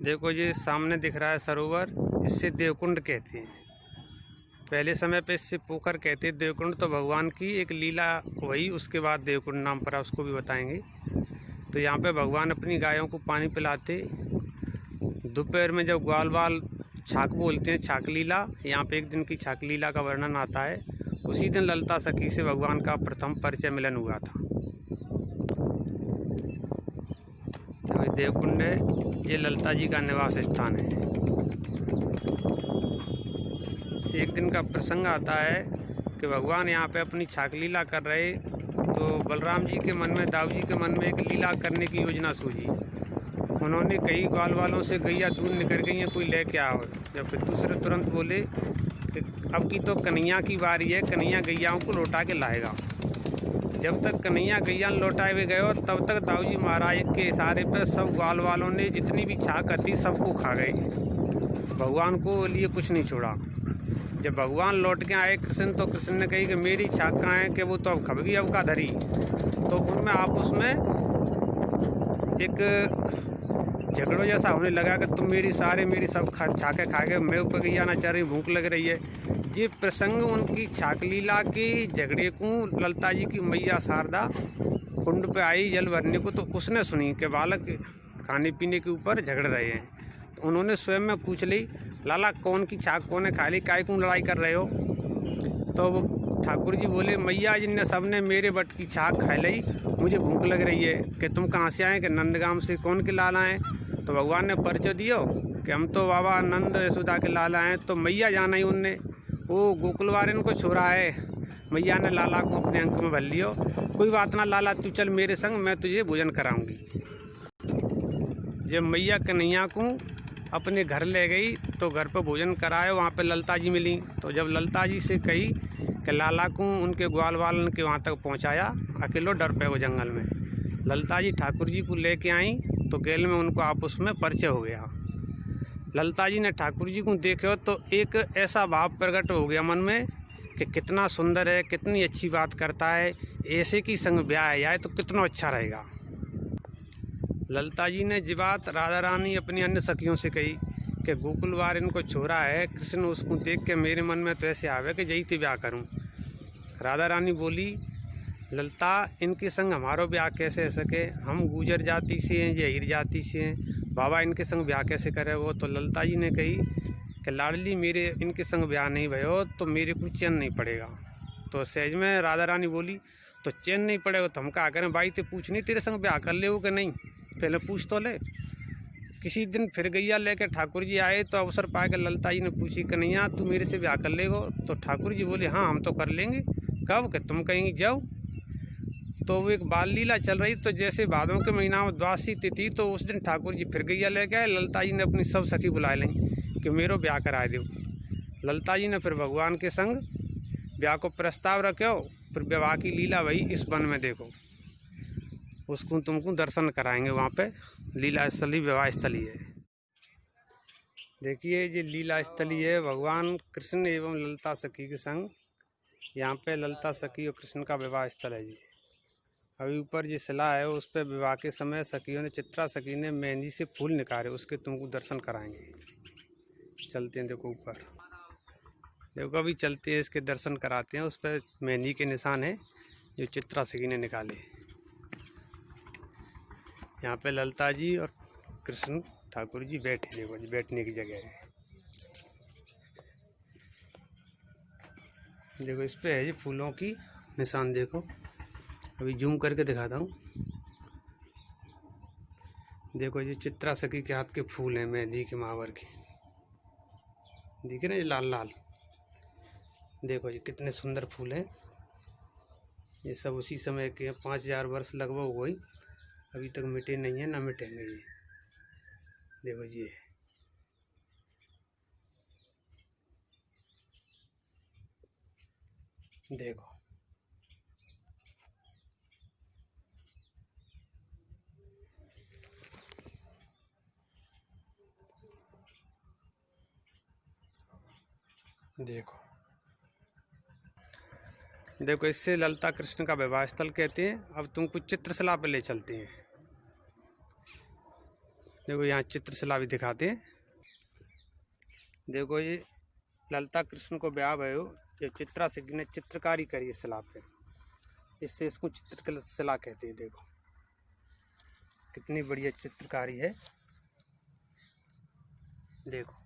देखो ये सामने दिख रहा है सरोवर, इससे देवकुंड कहते हैं। पहले समय पे इससे पोखर कहते हैं। देवकुंड तो भगवान की एक लीला वही, उसके बाद देवकुंड नाम पड़ा, उसको भी बताएंगे। तो यहाँ पे भगवान अपनी गायों को पानी पिलाते। दोपहर में जब ग्वाल बाल छाक बोलते हैं, छाक लीला, यहाँ पे एक दिन की छाक लीला का वर्णन आता है। उसी दिन ललता सखी से भगवान का प्रथम परिचय मिलन हुआ था। तो देवकुंड है, ये ललता जी का निवास स्थान है। एक दिन का प्रसंग आता है कि भगवान यहाँ पे अपनी छाक लीला कर रहे, तो बलराम जी के मन में, दाऊ जी के मन में एक लीला करने की योजना सूझी। उन्होंने कई ग्वाल वालों से गैया दूर निकल गई हैं, कोई लेके आओ। जब फिर दूसरे तुरंत बोले कि अब की तो कन्हैया की बारी है, कन्हैया गैयाओं को लौटा के लाएगा। जब तक कन्हैया गैया लौटाए हुए गए तब तक दाऊ जी महाराज के इशारे पर सब ग्वाल वालों ने जितनी भी छाक थी सबको खा गए, भगवान को लिए कुछ नहीं छोड़ा। जब भगवान लौट के आए कृष्ण, तो कृष्ण ने कही कि मेरी छाक कहाँ है, कि वो तो अब खबगी अब का धरी। तो उनमें आपस में एक झगड़ो जैसा होने लगा कि तुम मेरी सारे मेरी सब छाके खा गए, मैं ऊपर गैया ना चल रही, भूख लग रही है। ये प्रसंग उनकी छाक लीला के झगड़े को ललता जी की मैया शारदा कुंड पे आई जल भरने को, तो उसने सुनी कि बालक खाने पीने के ऊपर झगड़ रहे हैं। तो उन्होंने स्वयं में पूछ ली, लाला कौन की छाक कौन है खा ली, काय क्यों लड़ाई कर रहे हो। तो ठाकुर जी बोले, मैया जिनने सबने मेरे बट की छाक खा ली, मुझे भूख लग रही है। कि तुम कहाँ से आए, कि नंदगाम से। कौन के लाला हैं। तो भगवान ने परिचय दियो कि हम तो बाबा नंद यशोदा के लाला हैं। तो मैया जाना ही उनने, वो गोकुल वारिन को छोड़ा है। मैया ने लाला को अपने अंक में भर लियो। कोई बात ना लाला, तू चल मेरे संग, मैं तुझे भोजन कराऊंगी। जब मैया कन्हैया को अपने घर ले गई तो घर पर भोजन कराए, वहाँ पे ललता जी मिली। तो जब ललता जी से कही कि लाला को उनके ग्वाल वालन के वहाँ तक पहुँचाया, अकेलो डर पे वो जंगल में। ललता जी ठाकुर जी को लेके आई तो गेल में उनको आपस में परिचय हो गया। ललता जी ने ठाकुर जी को देखे तो एक ऐसा भाव प्रकट हो गया मन में कि कितना सुंदर है, कितनी अच्छी बात करता है, ऐसे की संग ब्याह जाए तो कितना अच्छा रहेगा। ललता जी ने जी बात राधा रानी अपनी अन्य सखियों से कही कि गोकुल वार इनको छोरा है कृष्ण, उसको देख के मेरे मन में तो ऐसे आवे कि जई ते ब्याह करूं। राधा रानी बोली, ललता इनके संग हमारो ब्याह कैसे हो सके, हम गुजर जाति से हैं, ये हीर जाति से हैं, बाबा इनके संग ब्याह कैसे करे वो। तो ललता जी ने कही कि लाडली मेरे इनके संग ब्याह नहीं भयो तो मेरे को चैन नहीं पड़ेगा। तो सहज में राधा रानी बोली, तो चैन नहीं पड़ेगा तो हम क्या करें भाई, ते पूछ नहीं तेरे संग ब्याह कर ले कि नहीं, पहले पूछ तो ले। किसी दिन फिर गैया लेके ठाकुर जी आए तो अवसर पा के ललता जी ने पूछी, कन्हैया तू मेरे से ब्याह कर लेगो। तो ठाकुर जी बोले, हाँ हम तो कर लेंगे। कब, कि तुम कहेंगी जाओ। तो वो एक बाल लीला चल रही, तो जैसे भादों के महीना में द्वादशी तिथि, तो उस दिन ठाकुर जी फिर गैया लेके आए। ललता जी ने अपनी सब सखी बुला लें कि मेरो ब्याह करा दो। ललता जी ने फिर भगवान के संग ब्याह को प्रस्ताव रखो। फिर विवाह की लीला वही इस वन में देखो, उसको तुमको दर्शन कराएंगे। वहाँ पे लीला स्थली, विवाह स्थली है। देखिए ये लीला स्थली है, भगवान कृष्ण एवं ललता सखी के संग यहाँ पे ललता सखी और कृष्ण का विवाह स्थल है जी। अभी ऊपर जो शिला है उस पर विवाह के समय सखियों ने, चित्रा सखी ने मेहंदी से फूल निकाले, उसके तुमको दर्शन कराएंगे। चलते हैं, देखो ऊपर देखो, अभी चलते हैं, इसके दर्शन कराते हैं। उस पर मेहंदी के निशान है जो चित्रा सखी ने निकाले। यहाँ पे ललता जी और कृष्ण ठाकुर जी बैठे, देखो जी बैठने की जगह है। देखो इस पे है जी फूलों की निशान, देखो अभी जूम करके दिखाता हूँ। देखो जी चित्रा सखी के हाथ के फूल हैं, मेहंदी के महावर के, दिख रहे हैं लाल लाल। देखो जी कितने सुंदर फूल हैं। ये सब उसी समय के 5000 वर्ष लगभग हुई, अभी तक मिटे नहीं है, ना मिटेंगे ये। देखो जी देखो, देखो देखो, इससे ललता कृष्ण का विवाह स्थल कहते हैं। अब तुमको चित्रशिला पे ले चलते हैं। देखो यहाँ चित्रशिला भी दिखाते हैं। देखो ये ललिता कृष्ण को ब्याह भयो, जो चित्रा सिद्धि ने चित्रकारी करी इस शिला पे, इससे इसको चित्रशिला कहते हैं। देखो कितनी बढ़िया चित्रकारी है। देखो